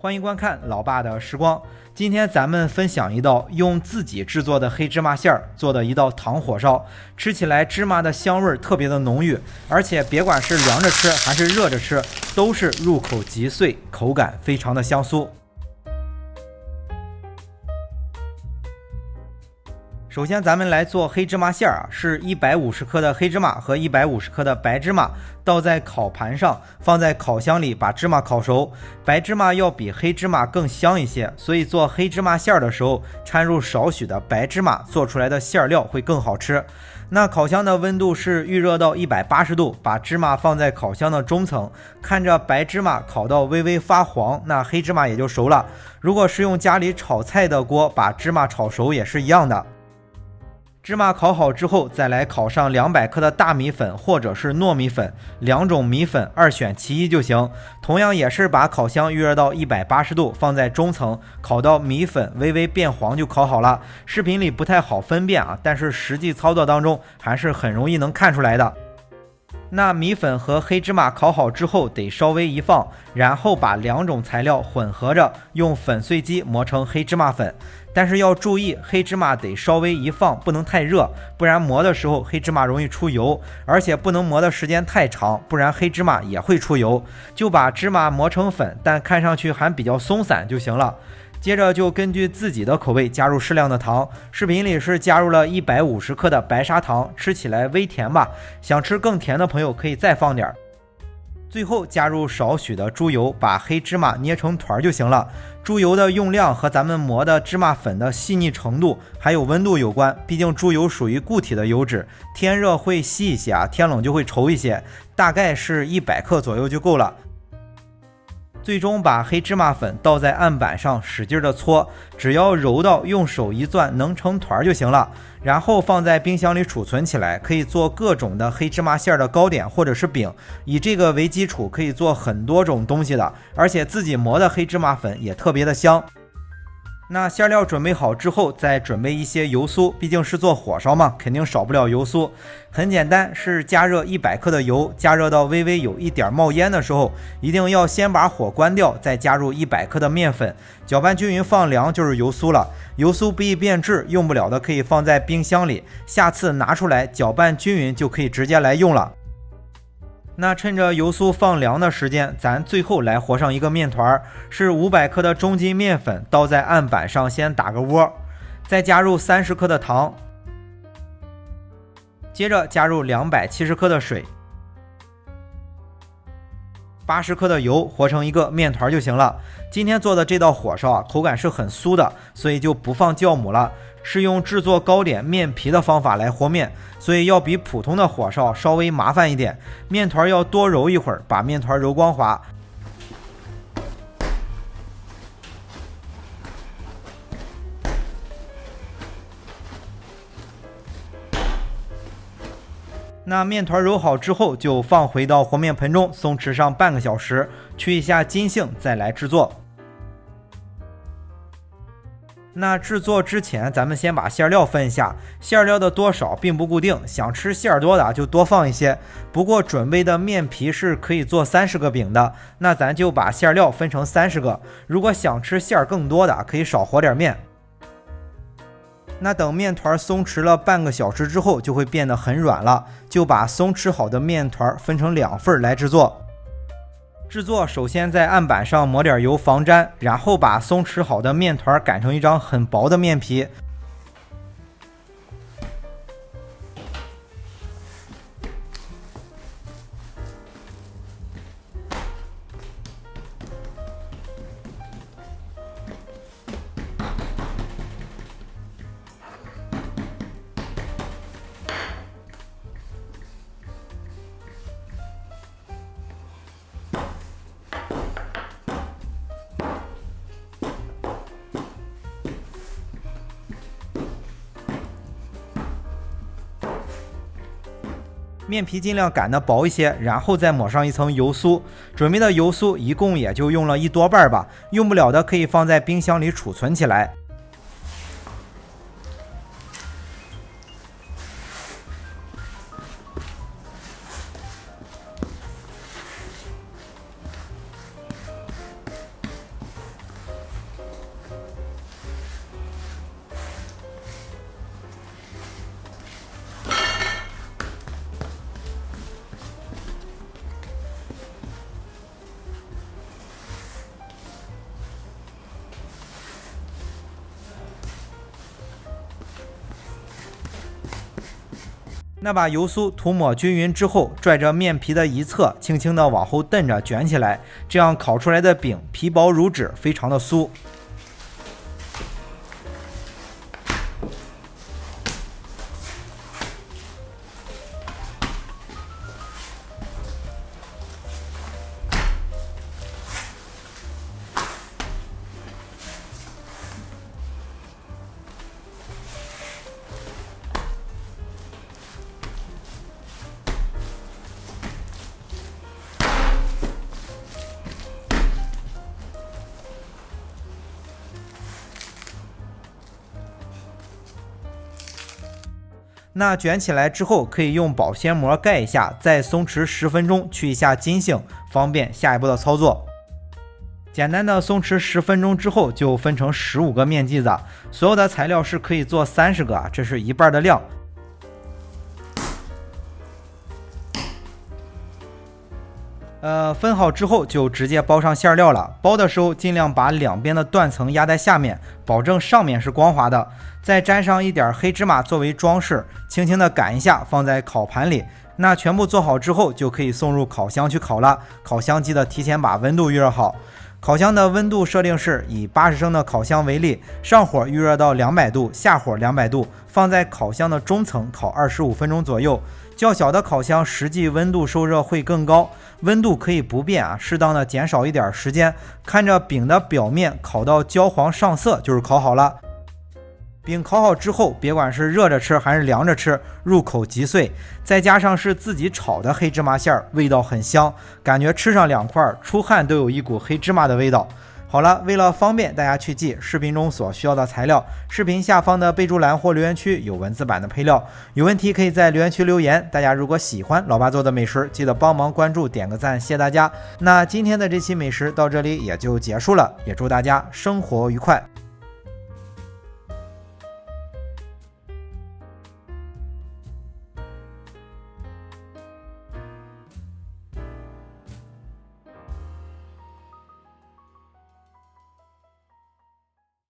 欢迎观看老爸的时光。今天咱们分享一道用自己制作的黑芝麻馅儿做的一道糖火烧，吃起来芝麻的香味特别的浓郁，而且别管是凉着吃还是热着吃，都是入口即碎，口感非常的香酥。首先咱们来做黑芝麻馅儿是150克的黑芝麻和150克的白芝麻倒在烤盘上，放在烤箱里把芝麻烤熟。白芝麻要比黑芝麻更香一些，所以做黑芝麻馅儿的时候掺入少许的白芝麻，做出来的馅料会更好吃。那烤箱的温度是预热到180度，把芝麻放在烤箱的中层，看着白芝麻烤到微微发黄，那黑芝麻也就熟了。如果是用家里炒菜的锅把芝麻炒熟也是一样的。芝麻烤好之后，再来烤上200克的大米粉或者是糯米粉，两种米粉二选其一就行。同样也是把烤箱预热到180度，放在中层，烤到米粉微微变黄就烤好了。视频里不太好分辨但是实际操作当中还是很容易能看出来的。那米粉和黑芝麻烤好之后得稍微一放，然后把两种材料混合着，用粉碎机磨成黑芝麻粉。但是要注意，黑芝麻得稍微一放，不能太热，不然磨的时候黑芝麻容易出油，而且不能磨的时间太长，不然黑芝麻也会出油。就把芝麻磨成粉，但看上去还比较松散就行了。接着就根据自己的口味加入适量的糖，视频里是加入了150克的白砂糖，吃起来微甜吧，想吃更甜的朋友可以再放点。最后加入少许的猪油，把黑芝麻捏成团就行了。猪油的用量和咱们磨的芝麻粉的细腻程度还有温度有关，毕竟猪油属于固体的油脂，天热会稀一些天冷就会稠一些，大概是100克左右就够了。最终把黑芝麻粉倒在案板上使劲的搓，只要揉到用手一攥能成团就行了，然后放在冰箱里储存起来，可以做各种的黑芝麻馅的糕点或者是饼，以这个为基础可以做很多种东西的，而且自己磨的黑芝麻粉也特别的香。那馅料准备好之后，再准备一些油酥，毕竟是做火烧嘛，肯定少不了油酥。很简单，是加热100克的油，加热到微微有一点冒烟的时候，一定要先把火关掉，再加入100克的面粉，搅拌均匀放凉就是油酥了。油酥不易变质，用不了的可以放在冰箱里，下次拿出来搅拌均匀就可以直接来用了。那趁着油酥放凉的时间，咱最后来和上一个面团，是500克的中筋面粉，倒在案板上先打个窝，再加入30克的糖，接着加入270克的水，80克的油，和成一个面团就行了。今天做的这道火烧口感是很酥的，所以就不放酵母了，是用制作糕点面皮的方法来和面，所以要比普通的火烧稍微麻烦一点。面团要多揉一会儿，把面团揉光滑。那面团揉好之后，就放回到和面盆中松弛上半个小时，去一下筋性，再来制作。那制作之前，咱们先把馅料分一下，馅料的多少并不固定，想吃馅多的就多放一些。不过准备的面皮是可以做30个饼的，那咱就把馅料分成30个。如果想吃馅更多的，可以少和点面。那等面团松弛了半个小时之后，就会变得很软了，就把松弛好的面团分成2份来制作。制作首先在案板上抹点油防粘，然后把松弛好的面团擀成一张很薄的面皮。面皮尽量擀得薄一些，然后再抹上一层油酥。准备的油酥一共也就用了1多半吧，用不了的可以放在冰箱里储存起来。那把油酥涂抹均匀之后，拽着面皮的一侧，轻轻地往后蹬着卷起来，这样烤出来的饼皮薄如纸，非常的酥。那卷起来之后，可以用保鲜膜盖一下，再松弛10分钟，去一下筋性，方便下一步的操作。简单的松弛10分钟之后，就分成15个面剂子，所有的材料是可以做30个，这是1半的量。分好之后就直接包上馅料了。包的时候尽量把两边的断层压在下面，保证上面是光滑的。再沾上一点黑芝麻作为装饰，轻轻的擀一下，放在烤盘里。那全部做好之后，就可以送入烤箱去烤了。烤箱记得提前把温度预热好。烤箱的温度设定是以80升的烤箱为例，上火预热到200度，下火200度，放在烤箱的中层烤25分钟左右。较小的烤箱实际温度受热会更高，温度可以不变啊，适当的减少一点时间，看着饼的表面烤到焦黄上色就是烤好了。饼烤好之后，别管是热着吃还是凉着吃，入口即碎，再加上是自己炒的黑芝麻馅儿，味道很香，感觉吃上2块，出汗都有一股黑芝麻的味道。好了，为了方便大家去记视频中所需要的材料，视频下方的备注栏或留言区有文字版的配料，有问题可以在留言区留言。大家如果喜欢老爸做的美食，记得帮忙关注点个赞，谢谢大家。那今天的这期美食到这里也就结束了，也祝大家生活愉快。